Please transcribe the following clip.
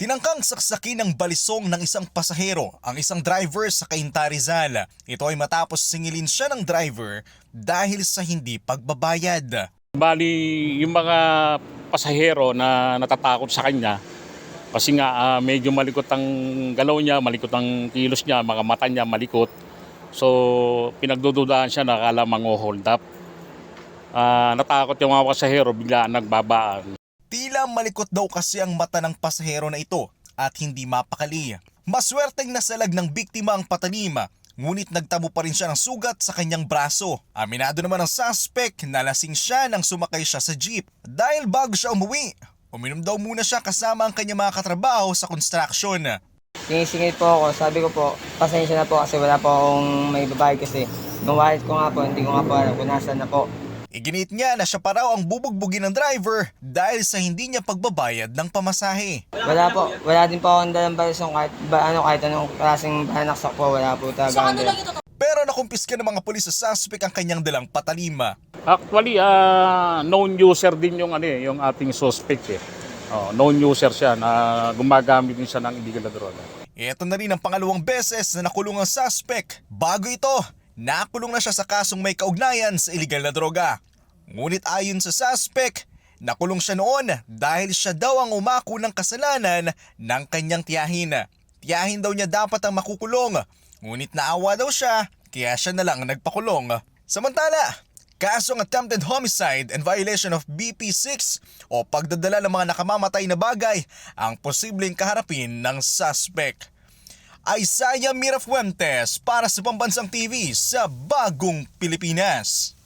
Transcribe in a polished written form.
Tinangkang saksakin ng balisong ng isang pasahero ang isang driver sa Cainta, Rizal. Ito ay matapos singilin siya ng driver dahil sa hindi pagbabayad. Bali, yung mga pasahero na natatakot sa kanya kasi nga medyo malikot ang galaw niya, malikot ang kilos niya, mga mata niya malikot. So pinagdududahan siya na akala mang-hold up. Natakot yung mga pasahero, bigla nagbabaan. Tila malikot daw kasi ang mata ng pasahero na ito at hindi mapakali. Maswerteng nasalag ng biktima ang patalim, ngunit nagtamo pa rin siya ng sugat sa kanyang braso. Aminado naman ang suspect na lasing siya nang sumakay siya sa jeep. Dahil bago siya umuwi, uminom daw muna siya kasama ang kanyang mga katrabaho sa construction. Sinisingil po ako, sabi ko po, pasensya na po kasi wala po akong may babayad kasi. Yung wallet ko nga po, hindi ko nga po alam kung nasaan na po. Iginit niya na siya pa raw ang bubugbugin ng driver dahil sa hindi niya pagbabayad ng pamasahe. Wala po, wala din po akong dalang balisong kahit anong klaseng banaksak po, wala po talaga. Pero nakumpiska ng mga pulis sa suspect ang kanyang dalang patalima. Actually, known user din yung ating suspect eh. Known user siya na gumagamit din siya ng illegal na droga. Ito na rin ang pangalawang beses na nakulong ang suspect. Bago ito, nakulong na siya sa kasong may kaugnayan sa illegal na droga. Ngunit ayon sa suspect, nakulong siya noon dahil siya daw ang umako ng kasalanan ng kanyang tiyahin. Tiyahin daw niya dapat ang makukulong, ngunit naawa daw siya kaya siya na lang nagpakulong. Samantala, kasong attempted homicide and violation of BP6 o pagdadala ng mga nakamamatay na bagay ang posibleng kaharapin ng suspect. Isaiah Mirafuentes para sa Pambansang TV sa Bagong Pilipinas.